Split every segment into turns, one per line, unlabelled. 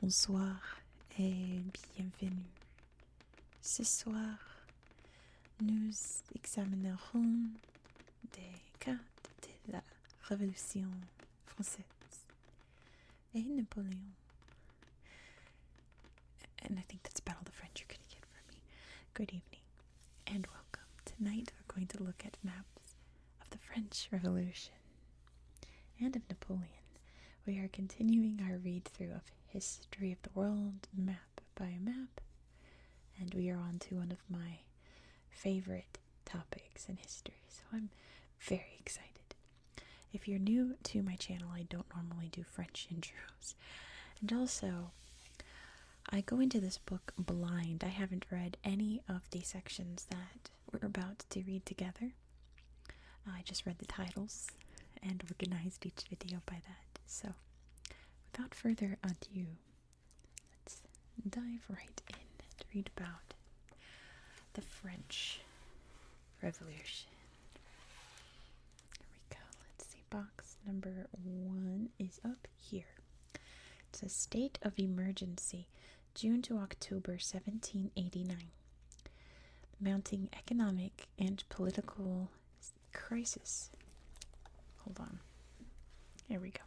bonsoir et bienvenue. Ce soir, nous examinerons des cartes de la Révolution française et Napoleon. And I think that's about all the French you're going to get from me. Good evening and welcome. Tonight we're going to look at maps of the French Revolution and of Napoleon. We are continuing our read-through of History of the World, map by map, and we are on to one of my favorite topics in history, so I'm very excited. If you're new to my channel, I don't normally do French intros, and also I go into this book blind. I haven't read any of the sections that we're about to read together. I just read the titles and organized each video by that. So, without further ado, let's dive right in and read about the French Revolution. Here we go. Let's see. Box number 1 is up here. It says State of Emergency, June to October 1789. Mounting economic and political crisis. Hold on. Here we go.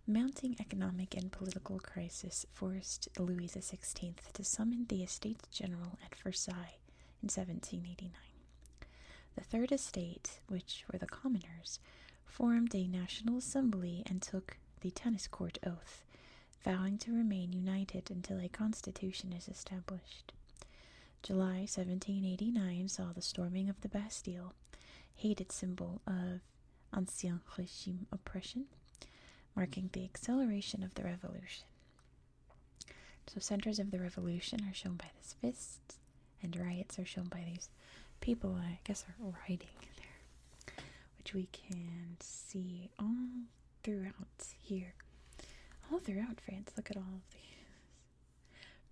Mounting economic and political crisis forced Louis XVI to summon the Estates General at Versailles in 1789. The Third Estate, which were the commoners, formed a national assembly and took the tennis court oath, vowing to remain united until a constitution is established. July 1789 saw the storming of the Bastille, hated symbol of Ancien Régime oppression, marking the acceleration of the revolution. So centers of the revolution are shown by this fist, and riots are shown by these people, I guess, are riding there, which we can see all throughout here. All throughout France. Look at all of these.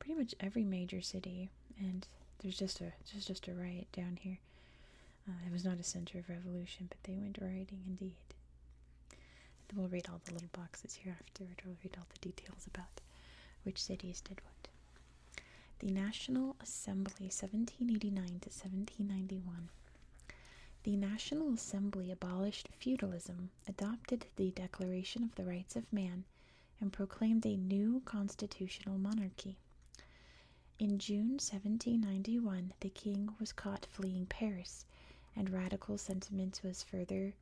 Pretty much every major city, and there's just a riot down here. It was not a center of revolution, but they went rioting indeed. And we'll read all the little boxes here afterward. We'll read all the details about which cities did what. The National Assembly, 1789 to 1791. The National Assembly abolished feudalism, adopted the Declaration of the Rights of Man, and proclaimed a new constitutional monarchy. In June 1791, the king was caught fleeing Paris, and radical sentiment was further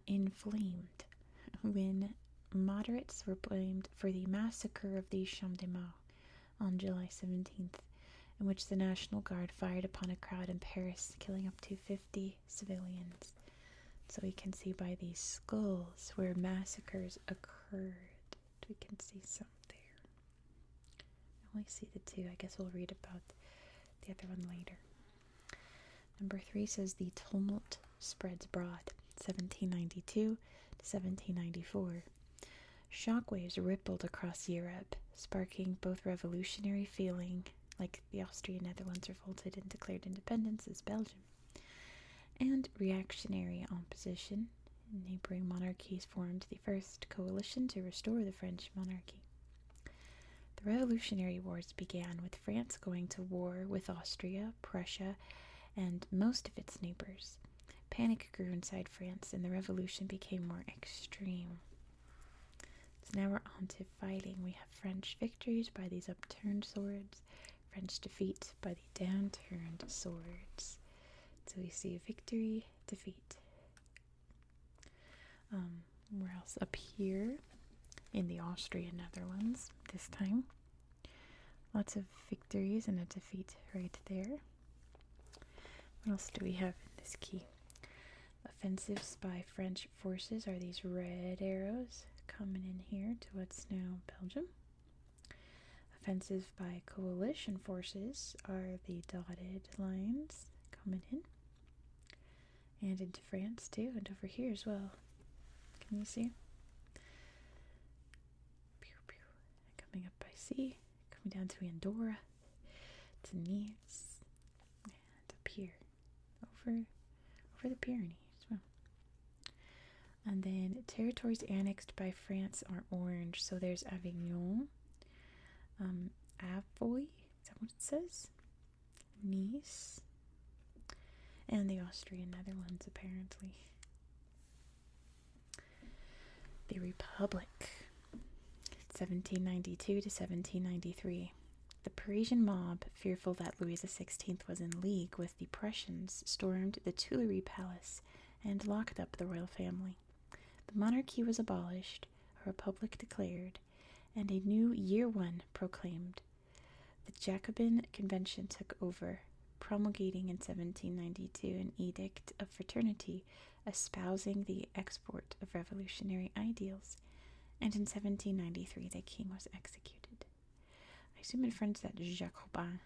inflamed when moderates were blamed for the massacre of the Champ de Mars on July 17th, in which the National Guard fired upon a crowd in Paris, killing up to 50 civilians. So we can see by these skulls where massacres occurred. We can see some there. I only see the 2. I guess we'll read about the other one later. Number 3 says the tumult spreads abroad, 1792 to 1794. Shockwaves rippled across Europe, sparking both revolutionary feeling, like the Austrian Netherlands revolted and declared independence as Belgium, and reactionary opposition. Neighboring monarchies formed the first coalition to restore the French monarchy. The Revolutionary Wars began with France going to war with Austria, Prussia, and most of its neighbors. Panic grew inside France, and the revolution became more extreme. So now we're on to fighting. We have French victories by these upturned swords, French defeat by the downturned swords. So we see victory, defeat. Where else? Up here in the Austrian Netherlands this time. Lots of victories and a defeat right there. What else do we have in this key? Offensives by French forces are these red arrows coming in here to what's now Belgium. Offensives by coalition forces are the dotted lines coming in. And into France too, and over here as well. Can you see? Pew, pew. Coming up by sea, coming down to Andorra, to Nice, and up here, over the Pyrenees. Well. And then territories annexed by France are orange. So there's Avignon, Avoy, is that what it says? Nice. And the Austrian Netherlands, apparently. The Republic, 1792 to 1793. The Parisian mob, fearful that Louis XVI was in league with the Prussians, stormed the Tuileries Palace and locked up the royal family. The monarchy was abolished, a republic declared, and a new year one proclaimed. The Jacobin Convention took over, promulgating in 1792 an edict of fraternity espousing the export of revolutionary ideals, and in 1793 the king was executed. I assume in French that Jacobin.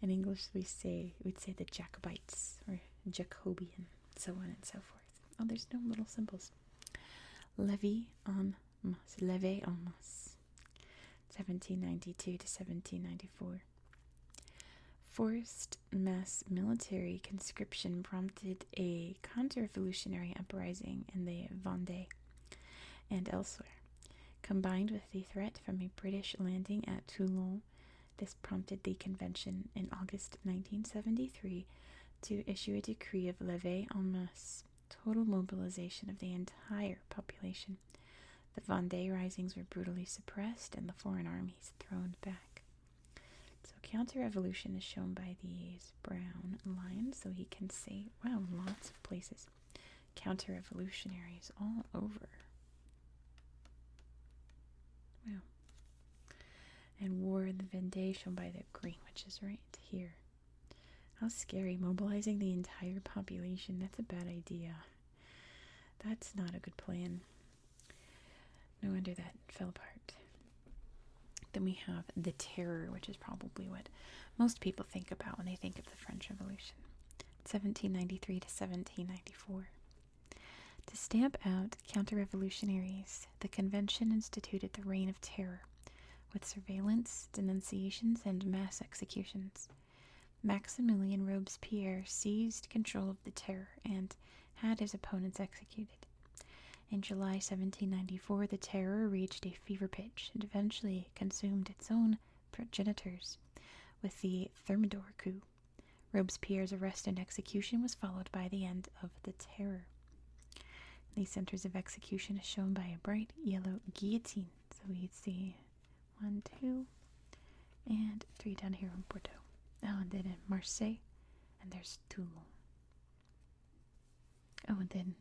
In English we'd say the Jacobites or Jacobian, so on and so forth. Oh, there's no little symbols. Levy en masse. Levy en masse. 1792 to 1794. Forced mass military conscription prompted a counter-revolutionary uprising in the Vendée and elsewhere. Combined with the threat from a British landing at Toulon, this prompted the convention in August 1973 to issue a decree of levée en masse, total mobilization of the entire population. The Vendée risings were brutally suppressed and the foreign armies thrown back. So counter-revolution is shown by these brown lines, so he can say, wow, lots of places. Counter-revolutionaries all over. Wow. And war in the Vendée shown by the green, which is right here. How scary, mobilizing the entire population. That's a bad idea. That's not a good plan. No wonder that fell apart. Then we have the Terror, which is probably what most people think about when they think of the French Revolution. 1793 to 1794. To stamp out counter-revolutionaries, the convention instituted the Reign of Terror, with surveillance, denunciations, and mass executions. Maximilien Robespierre seized control of the Terror and had his opponents executed. In July 1794, the Terror reached a fever pitch and eventually consumed its own progenitors with the Thermidor coup. Robespierre's arrest and execution was followed by the end of the Terror. The centers of execution is shown by a bright yellow guillotine. So we see 1, 2, and 3 down here in Bordeaux. Oh, and then in Marseille, and there's Toulon. Oh, and then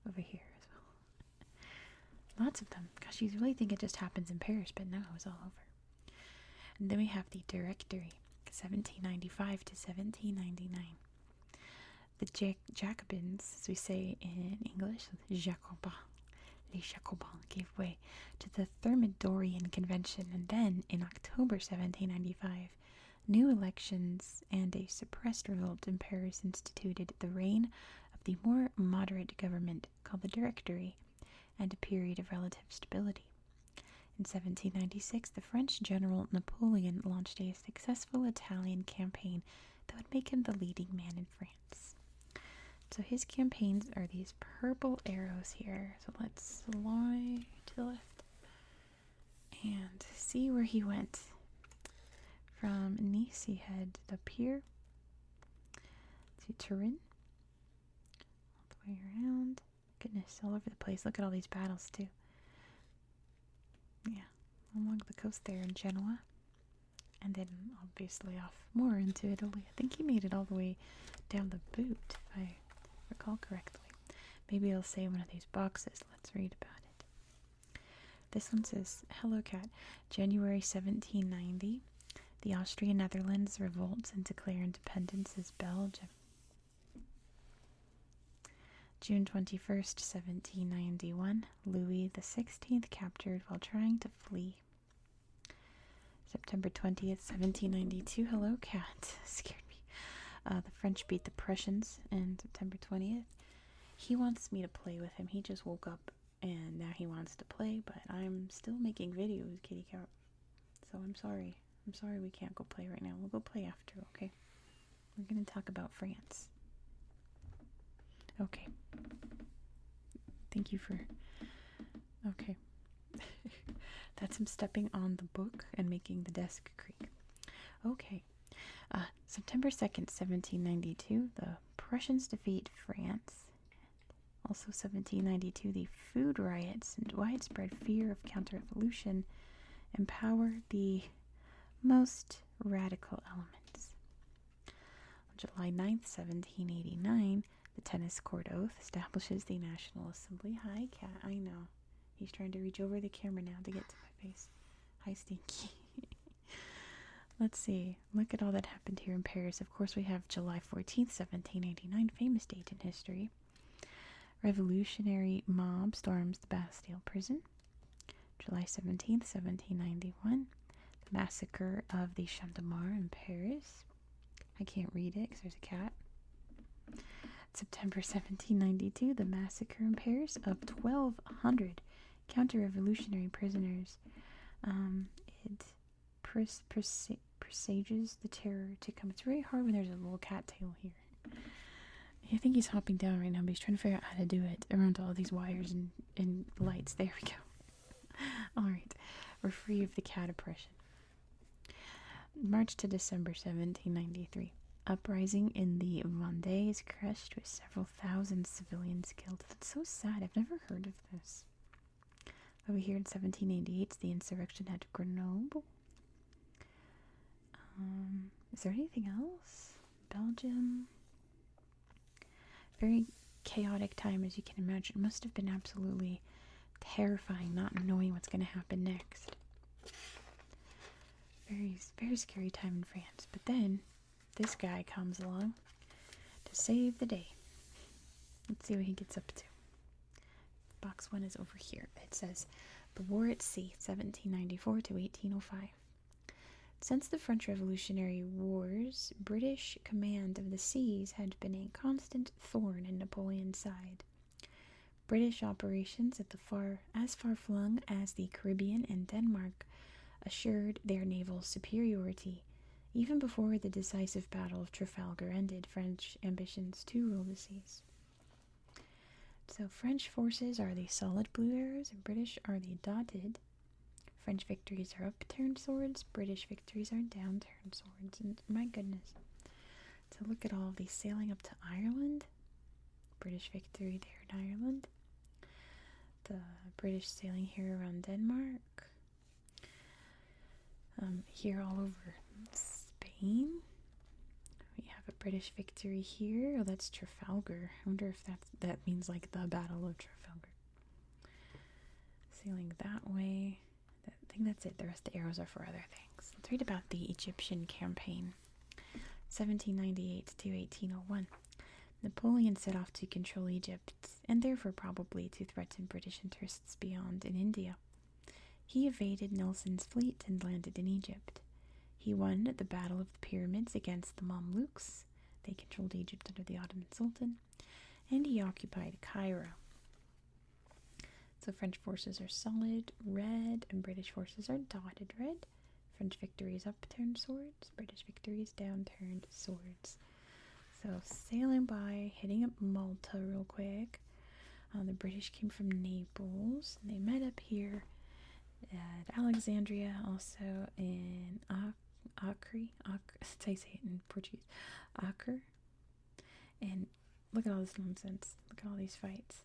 over here as well. Lots of them. Gosh, you really think it just happens in Paris, but no, it was all over. And then we have the Directory, 1795 to 1799. The Jacobins, as we say in English, Jacobins, les Jacobins gave way to the Thermidorian Convention, and then in October 1795, new elections and a suppressed revolt in Paris instituted the reign of the more moderate government called the Directory and a period of relative stability. In 1796, the French general Napoleon launched a successful Italian campaign that would make him the leading man in France. So his campaigns are these purple arrows here. So let's slide to the left and see where he went. From Nice, he headed up here to Turin, all the way around. Goodness, all over the place. Look at all these battles, too. Yeah, along the coast there in Genoa. And then, obviously, off more into Italy. I think he made it all the way down the boot, if I recall correctly. Maybe it'll say in one of these boxes. Let's read about it. This one says, Hello Cat, January 1790. The Austrian Netherlands revolts and declare independence as Belgium. June 21st, 1791. Louis XVI captured while trying to flee. September 20th, 1792. Hello, cat. Scared me. The French beat the Prussians on September 20th. He wants me to play with him. He just woke up and now he wants to play, but I'm still making videos, kitty cat. So I'm sorry. I'm sorry we can't go play right now. We'll go play after, okay? We're going to talk about France. Okay. Thank you for... Okay. That's him stepping on the book and making the desk creak. Okay. September 2nd, 1792, the Prussians defeat France. Also 1792, the food riots and widespread fear of counter-revolution empower the most radical elements. On July 9th, 1789, the Tennis Court Oath establishes the National Assembly. Hi, cat. I know. He's trying to reach over the camera now to get to my face. Hi, Stinky. Let's see. Look at all that happened here in Paris. Of course, we have July 14th, 1789, famous date in history. Revolutionary mob storms the Bastille prison. July 17th, 1791, the massacre of the Champ de Mars in Paris. I can't read it because there's a cat. September 1792, the massacre in Paris of 1,200 counter-revolutionary prisoners. It presages the terror to come. It's very hard when there's a little cat tail here. I think he's hopping down right now, but he's trying to figure out how to do it around all these wires and lights. There we go. All right. We're free of the cat oppression. March to December 1793. Uprising in the Vendée is crushed with several thousand civilians killed. That's so sad. I've never heard of this. Over here in 1788, it's the insurrection at Grenoble. Is there anything else? Belgium. Very chaotic time, as you can imagine. It must have been absolutely terrifying not knowing what's going to happen next. Very, very scary time in France. But then this guy comes along to save the day. Let's see what he gets up to. Box 1 is over here. It says, The War at Sea, 1794 to 1805. Since the French Revolutionary Wars, British command of the seas had been a constant thorn in Napoleon's side. British operations at as far-flung as the Caribbean and Denmark assured their naval superiority. Even before the decisive Battle of Trafalgar ended French ambitions to rule the seas. So French forces are the solid blue arrows and British are the dotted. French victories are upturned swords, British victories are downturned swords. And my goodness. So look at all of these sailing up to Ireland. British victory there in Ireland. The British sailing here around Denmark. Here all over Spain. We have a British victory here. Oh, that's Trafalgar. I wonder if that means like the Battle of Trafalgar. Sailing that way. I think that's it. The rest of the arrows are for other things. Let's read about the Egyptian campaign. 1798 to 1801. Napoleon set off to control Egypt, and therefore probably to threaten British interests beyond in India. He evaded Nelson's fleet and landed in Egypt. He won the Battle of the Pyramids against the Mamluks. They controlled Egypt under the Ottoman Sultan. And he occupied Cairo. So French forces are solid red and British forces are dotted red. French victories upturned swords, British victories downturned swords. So sailing by, hitting up Malta real quick. The British came from Naples. They met up here at Alexandria, also in Acre. That's how you say it in Portuguese. Acre. And look at all this nonsense. Look at all these fights.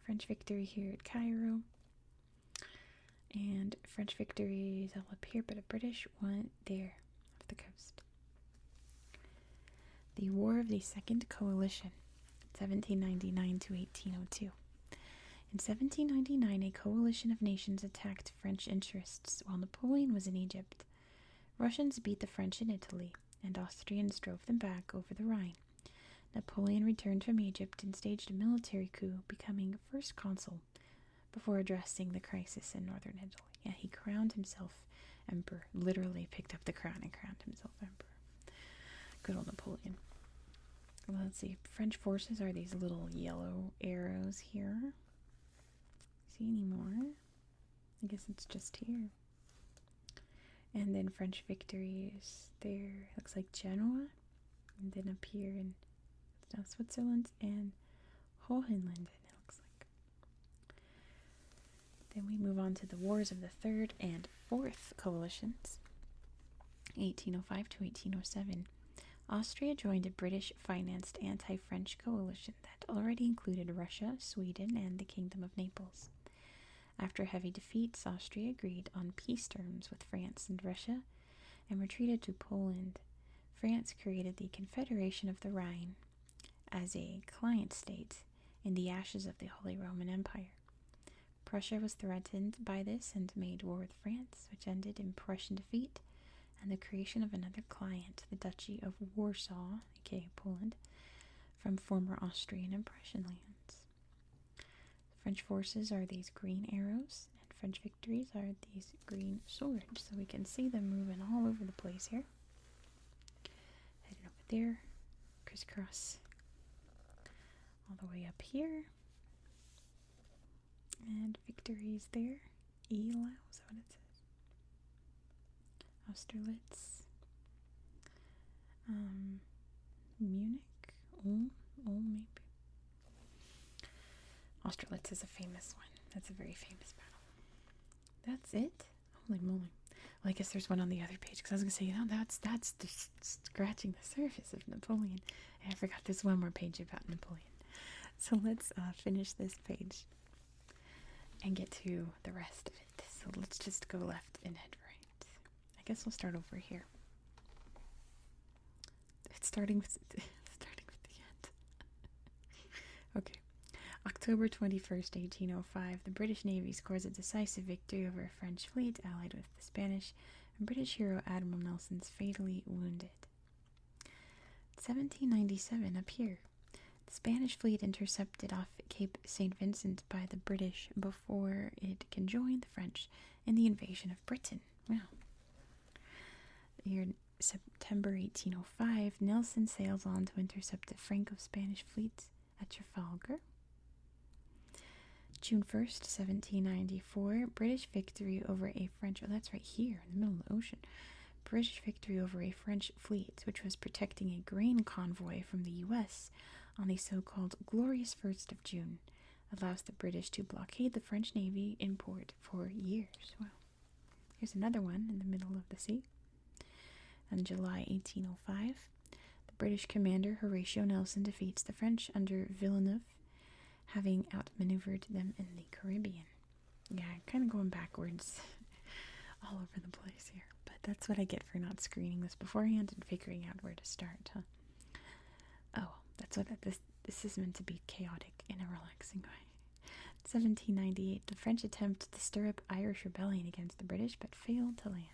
French victory here at Cairo. And French victories all up here, but a British one there off the coast. The War of the Second Coalition, 1799 to 1802. In 1799, a coalition of nations attacked French interests while Napoleon was in Egypt. Russians beat the French in Italy, and Austrians drove them back over the Rhine. Napoleon returned from Egypt and staged a military coup, becoming first consul, before addressing the crisis in northern Italy. Yeah, he crowned himself emperor. Literally picked up the crown and crowned himself emperor. Good old Napoleon. Well, let's see. French forces are these little yellow arrows here. See any more? I guess it's just here. And then French victories there. Looks like Genoa. And then up here in Switzerland and Hohenlinden, it looks like. Then we move on to the wars of the Third and Fourth Coalitions, 1805 to 1807. Austria joined a British-financed anti-French coalition that already included Russia, Sweden, and the Kingdom of Naples. After heavy defeats, Austria agreed on peace terms with France and Russia and retreated to Poland. France created the Confederation of the Rhine as a client state in the ashes of the Holy Roman Empire. Prussia was threatened by this and made war with France, which ended in Prussian defeat and the creation of another client, the Duchy of Warsaw, aka Poland, from former Austrian and Prussian lands. French forces are these green arrows, and French victories are these green swords. So we can see them moving all over the place here. Heading over there, crisscross, all the way up here. And victories there. Eylau, is that what it says? Austerlitz. Munich? Ulm maybe. Austerlitz is a famous one. That's a very famous battle. That's it? Holy moly. Well, I guess there's one on the other page, because I was going to say, that's just scratching the surface of Napoleon. And I forgot there's one more page about Napoleon. So let's finish this page and get to the rest of it. So let's just go left and head right. I guess we'll start over here. It's starting with the end. Okay. October 21st, 1805, the British Navy scores a decisive victory over a French fleet allied with the Spanish, and British hero Admiral Nelson's fatally wounded. 1797, up here. The Spanish fleet intercepted off Cape St. Vincent by the British before it can join the French in the invasion of Britain. Wow. Year September 1805, Nelson sails on to intercept the Franco-Spanish fleet at Trafalgar. June 1st, 1794, British victory over a French... Oh, that's right here in the middle of the ocean. British victory over a French fleet, which was protecting a grain convoy from the U.S. on the so-called Glorious 1st of June, allows the British to blockade the French Navy in port for years. Wow. Here's another one in the middle of the sea. In July 1805, the British commander Horatio Nelson defeats the French under Villeneuve, having outmaneuvered them in the Caribbean. Yeah, kind of going backwards all over the place here. But that's what I get for not screening this beforehand and figuring out where to start, huh? Oh, that's what this is meant to be, chaotic in a relaxing way. 1798, the French attempt to stir up Irish rebellion against the British, but failed to land.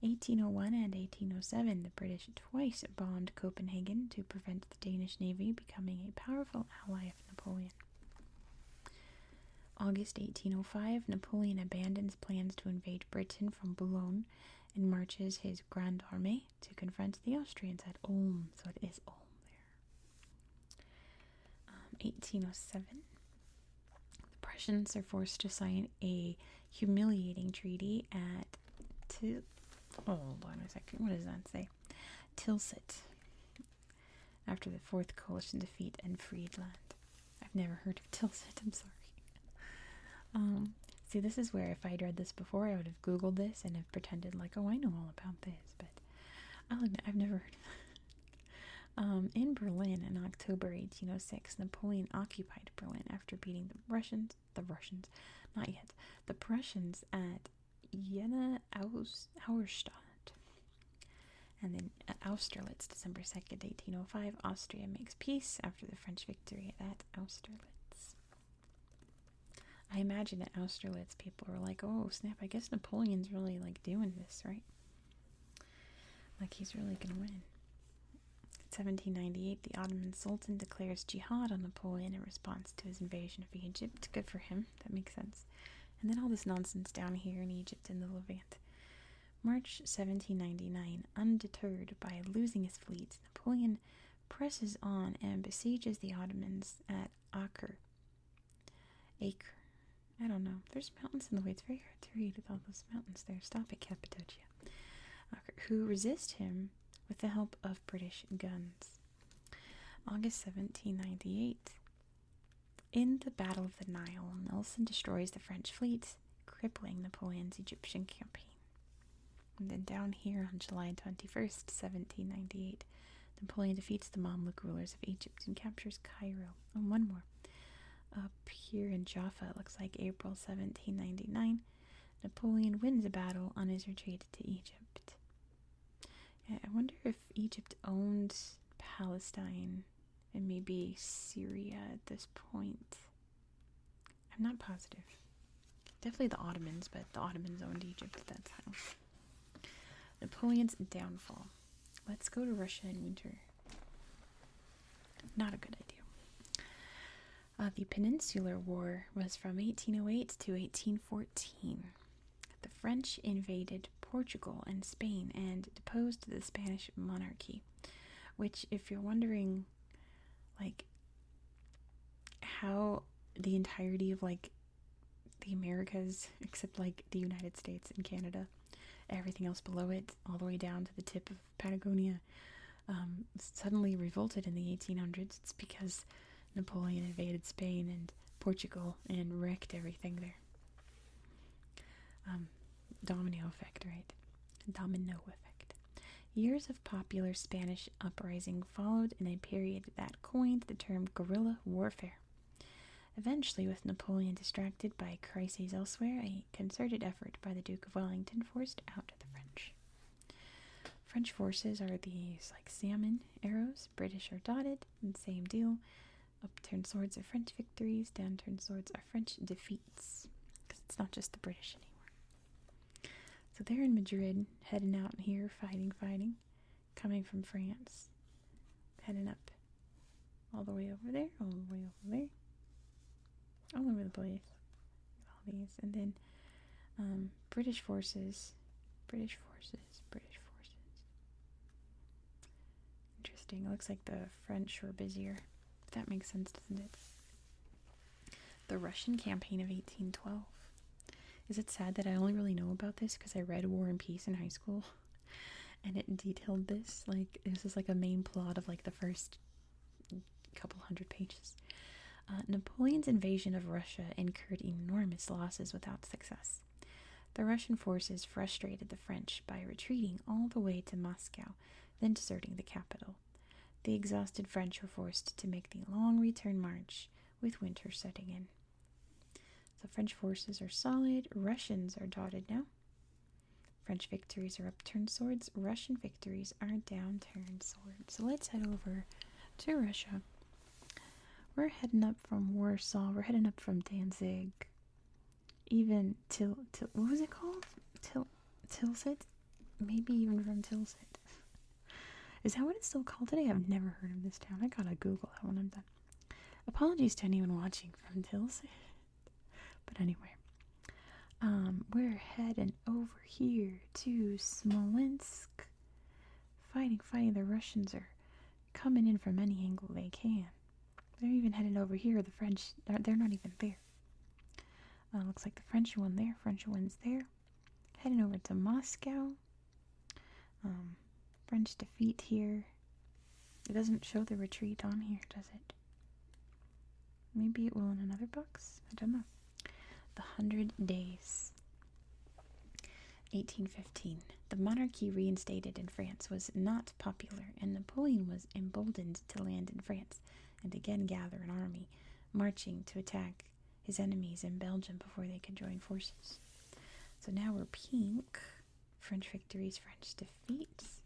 1801 and 1807, the British twice bombed Copenhagen to prevent the Danish Navy becoming a powerful ally of Napoleon. August 1805, Napoleon abandons plans to invade Britain from Boulogne and marches his Grande Armée to confront the Austrians at Ulm. So it is Ulm there. 1807, the Prussians are forced to sign a humiliating treaty at hold on a second. What does that say? Tilsit. After the Fourth Coalition defeat in Friedland. I've never heard of Tilsit. I'm sorry. See, this is where if I'd read this before, I would have Googled this and have pretended like, oh, I know all about this. But I'll admit, I've never heard of it. In Berlin in October 1806, Napoleon occupied Berlin after beating the Prussians at Jena Auerstadt. And then at Austerlitz, December 2nd, 1805, Austria makes peace after the French victory at Austerlitz. I imagine at Austerlitz, people were like, oh, snap, I guess Napoleon's really, like, doing this, right? Like, he's really gonna win. 1798, the Ottoman Sultan declares jihad on Napoleon in response to his invasion of Egypt. Good for him. That makes sense. And then all this nonsense down here in Egypt and the Levant. March 1799, undeterred by losing his fleet, Napoleon presses on and besieges the Ottomans at Acre. I don't know. There's mountains in the way. It's very hard to read with all those mountains there. Stop it, Cappadocia. Acre, who resist him with the help of British guns. August 1798, In the Battle of the Nile, Nelson destroys the French fleet, crippling Napoleon's Egyptian campaign. And then down here on July 21st, 1798, Napoleon defeats the Mamluk rulers of Egypt and captures Cairo. And one more. Up here in Jaffa, it looks like April 1799, Napoleon wins a battle on his retreat to Egypt. I wonder if Egypt owned Palestine and maybe Syria at this point. I'm not positive. Definitely the Ottomans, but the Ottomans owned Egypt at that time. Napoleon's downfall. Let's go to Russia in winter. Not a good idea. The Peninsular War was from 1808 to 1814. The French invaded Portugal and Spain and deposed the Spanish monarchy, which, if you're wondering, like, how the entirety of, like, the Americas, except, like, the United States and Canada, everything else below it, all the way down to the tip of Patagonia, suddenly revolted in the 1800s, it's because Napoleon invaded Spain and Portugal and wrecked everything there. Domino effect, right? Domino effect. Years of popular Spanish uprising followed in a period that coined the term guerrilla warfare. Eventually, with Napoleon distracted by crises elsewhere, a concerted effort by the Duke of Wellington forced out the French. French forces are these like salmon arrows. British are dotted, and same deal. Upturned swords are French victories, downturned swords are French defeats. Because it's not just the British anymore. So they're in Madrid, heading out here, fighting, coming from France, heading up all the way over there, all the way over there, all over the place. All these. And then British forces. Interesting. It looks like the French were busier. That makes sense, doesn't it? The Russian campaign of 1812. Is it sad that I only really know about this because I read War and Peace in high school? And it detailed this. Like, this is like a main plot of like the first couple hundred pages. Napoleon's invasion of Russia incurred enormous losses without success. The Russian forces frustrated the French by retreating all the way to Moscow, then deserting the capital. The exhausted French were forced to make the long return march, with winter setting in. So French forces are solid, Russians are dotted now. French victories are upturned swords, Russian victories are downturned swords. So let's head over to Russia. We're heading up from Warsaw, we're heading up from Danzig, even till what was it called? Tilsit? Maybe even from Tilsit. Is that what it's still called today? I've never heard of this town. I gotta Google that when I'm done. Apologies to anyone watching from Tilsit. But anyway, we're heading over here to Smolensk. Fighting. The Russians are coming in from any angle they can. They're even heading over here. The French, they're not even there. Looks like the French one there. French one's there. Heading over to Moscow. French defeat here. It doesn't show the retreat on here, does it? Maybe it will in another box? I don't know. The 100 Days. 1815. The monarchy reinstated in France was not popular, and Napoleon was emboldened to land in France and again gather an army, marching to attack his enemies in Belgium before they could join forces. So now we're pink. French victories, French defeats.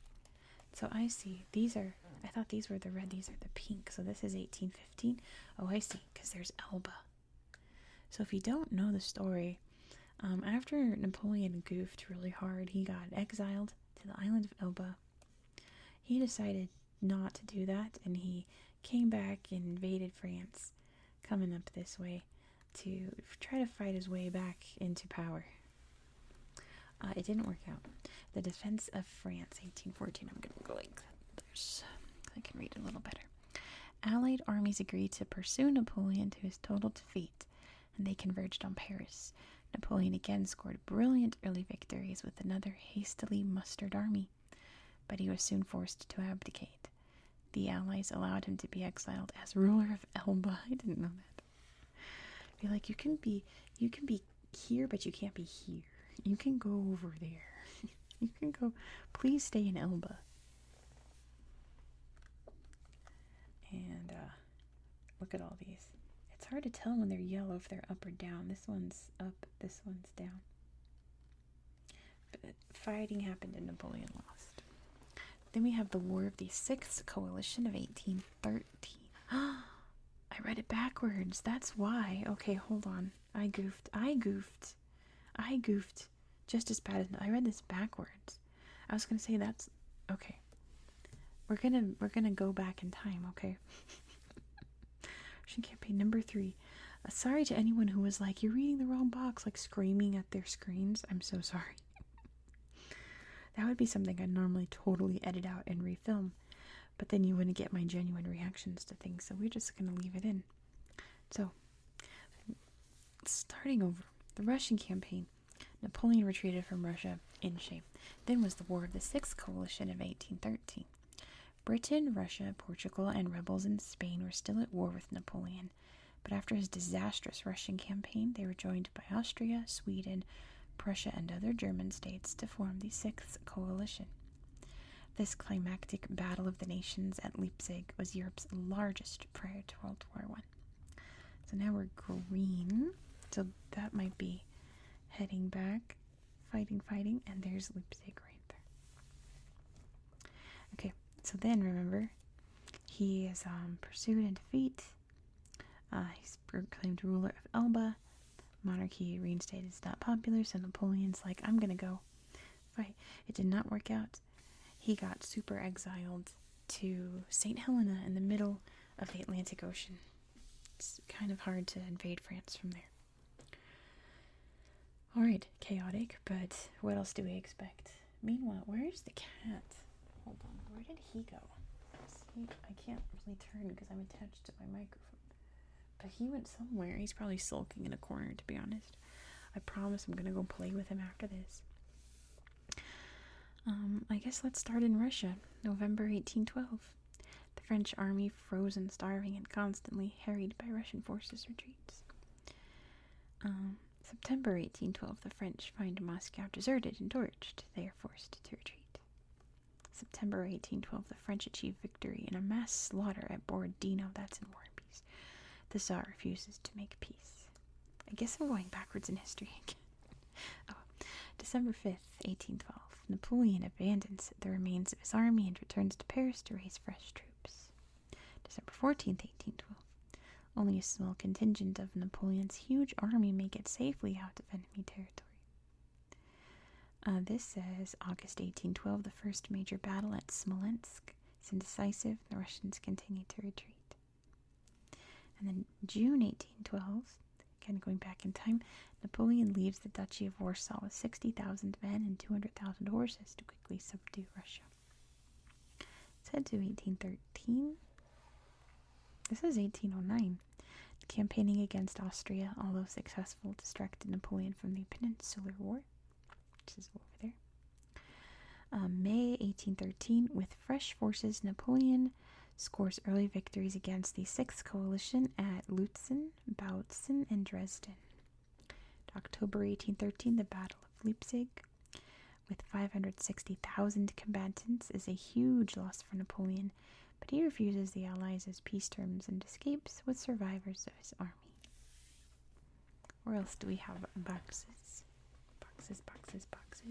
So I see. I thought these were the red. These are the pink. So this is 1815. Oh, I see. Because there's Elba. So if you don't know the story, after Napoleon goofed really hard, he got exiled to the island of Elba. He decided not to do that, and he came back and invaded France, coming up this way to try to fight his way back into power. It didn't work out. The Defense of France, 1814. I'm going to go like that. So I can read a little better. Allied armies agreed to pursue Napoleon to his total defeat, and they converged on Paris. Napoleon again scored brilliant early victories with another hastily mustered army, but he was soon forced to abdicate. The Allies allowed him to be exiled as ruler of Elba. I didn't know that. Be like, you can be here, but you can't be here. You can go over there. You can go. Please stay in Elba. And look at all these. It's hard to tell when they're yellow if they're up or down. This one's up, this one's down. But fighting happened and Napoleon lost. Then we have the War of the Sixth Coalition of 1813. I read it backwards. That's why. Okay, hold on. I goofed. Just as bad as I read this backwards. I was gonna say that's okay. We're gonna go back in time, okay? Russian campaign number 3. Sorry to anyone who was like, you're reading the wrong box, like screaming at their screens. I'm so sorry. That would be something I'd normally totally edit out and refilm, but then you wouldn't get my genuine reactions to things, so we're just gonna leave it in. So, starting over, the Russian campaign. Napoleon retreated from Russia in shame. Then was the War of the Sixth Coalition of 1813. Britain, Russia, Portugal, and rebels in Spain were still at war with Napoleon, but after his disastrous Russian campaign, they were joined by Austria, Sweden, Prussia, and other German states to form the Sixth Coalition. This climactic battle of the nations at Leipzig was Europe's largest prior to World War I. So now we're green, so that might be heading back, fighting, and there's Leipzig right there. Okay, so then remember, he is pursued and defeat. He's proclaimed ruler of Elba. Monarchy reinstated is not popular, so Napoleon's like, I'm gonna go fight. It did not work out. He got super exiled to St. Helena in the middle of the Atlantic Ocean. It's kind of hard to invade France from there. Alright, chaotic, but what else do we expect? Meanwhile, where's the cat? Hold on, where did he go? See, I can't really turn because I'm attached to my microphone. But he went somewhere. He's probably sulking in a corner, to be honest. I promise I'm gonna go play with him after this. I guess let's start in Russia. November 1812. The French army, frozen, starving, and constantly harried by Russian forces, retreats. September 1812. The French find Moscow deserted and torched. They are forced to retreat. September 1812. The French achieve victory in a mass slaughter at Borodino. That's in War and Peace. The Tsar refuses to make peace. I guess I'm going backwards in history again. December 5th, 1812. Napoleon abandons the remains of his army and returns to Paris to raise fresh troops. December 14th, 1812. Only a small contingent of Napoleon's huge army make it safely out of enemy territory. This says August 1812, the first major battle at Smolensk is indecisive. The Russians continue to retreat. And then June 1812, again going back in time, Napoleon leaves the Duchy of Warsaw with 60,000 men and 200,000 horses to quickly subdue Russia. Let's head to 1813. This is 1809. Campaigning against Austria, although successful, distracted Napoleon from the Peninsular War, which is over there. May 1813, with fresh forces, Napoleon scores early victories against the Sixth Coalition at Lutzen, Bautzen, and Dresden. October 1813, the Battle of Leipzig, with 560,000 combatants, is a huge loss for Napoleon, but he refuses the Allies as peace terms and escapes with survivors of his army. Where else do we have boxes? Boxes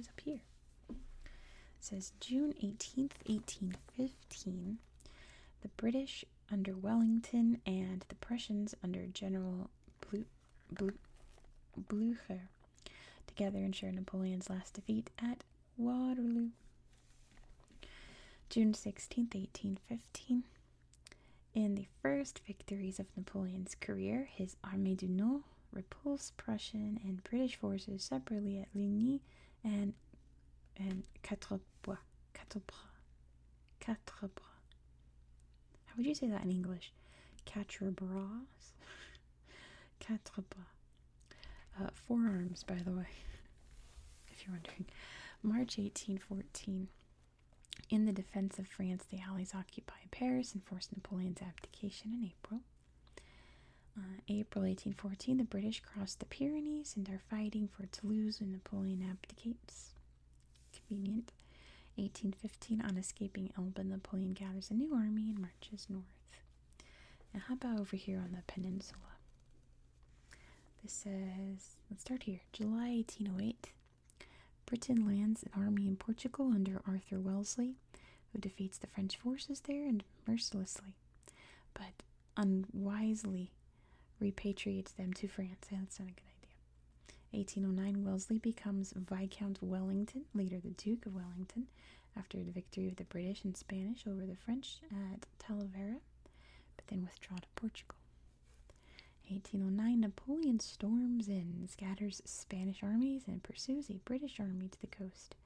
up here. It says June 18th, 1815. The British under Wellington and the Prussians under General Blücher together ensure Napoleon's last defeat at Waterloo. June 16th, 1815. In the first victories of Napoleon's career, his Armée du Nord repulsed Prussian and British forces separately at Ligny and Quatre-Bras. How would you say that in English? Quatre-Bras? Quatre-Bras. Forearms, by the way, if you're wondering. March 1814. In the defense of France, the Allies occupy Paris and force Napoleon's abdication in April. April 1814, the British cross the Pyrenees and are fighting for Toulouse when Napoleon abdicates. Convenient. 1815, on escaping Elba, Napoleon gathers a new army and marches north. Now, how about over here on the peninsula? This says, let's start here. July 1808, Britain lands an army in Portugal under Arthur Wellesley, who defeats the French forces there and mercilessly, but unwisely, repatriates them to France. Yeah, that's not a good idea. 1809, Wellesley becomes Viscount Wellington, later the Duke of Wellington, after the victory of the British and Spanish over the French at Talavera, but then withdraw to Portugal. 1809, Napoleon storms in, scatters Spanish armies, and pursues a British army to the coast,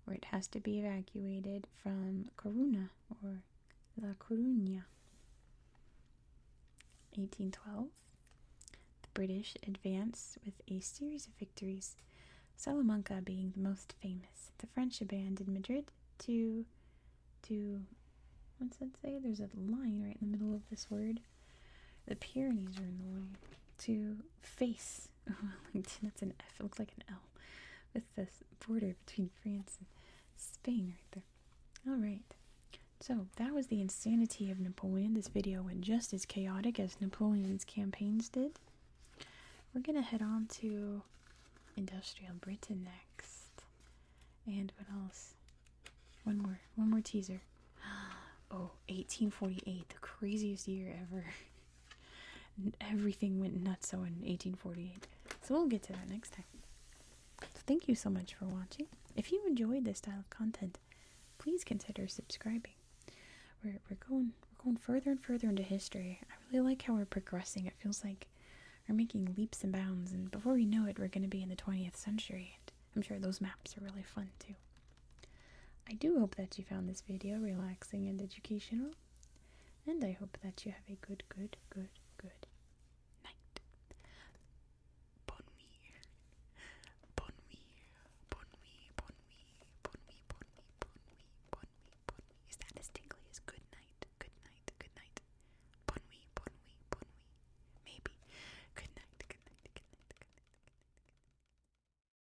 where it has to be evacuated from Corunna, or La Coruña. 1812, the British advance with a series of victories, Salamanca being the most famous. The French abandoned Madrid to what's that say? There's a line right in the middle of this word. The Pyrenees are in the way. To face Wellington. That's an F. It looks like an L. With this border between France and Spain right there. Alright. So, that was the insanity of Napoleon. This video went just as chaotic as Napoleon's campaigns did. We're going to head on to industrial Britain next. And what else? One more teaser. Oh, 1848, the craziest year ever. Everything went nuts in 1848. So we'll get to that next time. So thank you so much for watching. If you enjoyed this style of content, please consider subscribing. We're going further and further into history. I really like how we're progressing. It feels like we're making leaps and bounds, and before we know it, we're going to be in the 20th century. And I'm sure those maps are really fun too. I do hope that you found this video relaxing and educational, and I hope that you have a good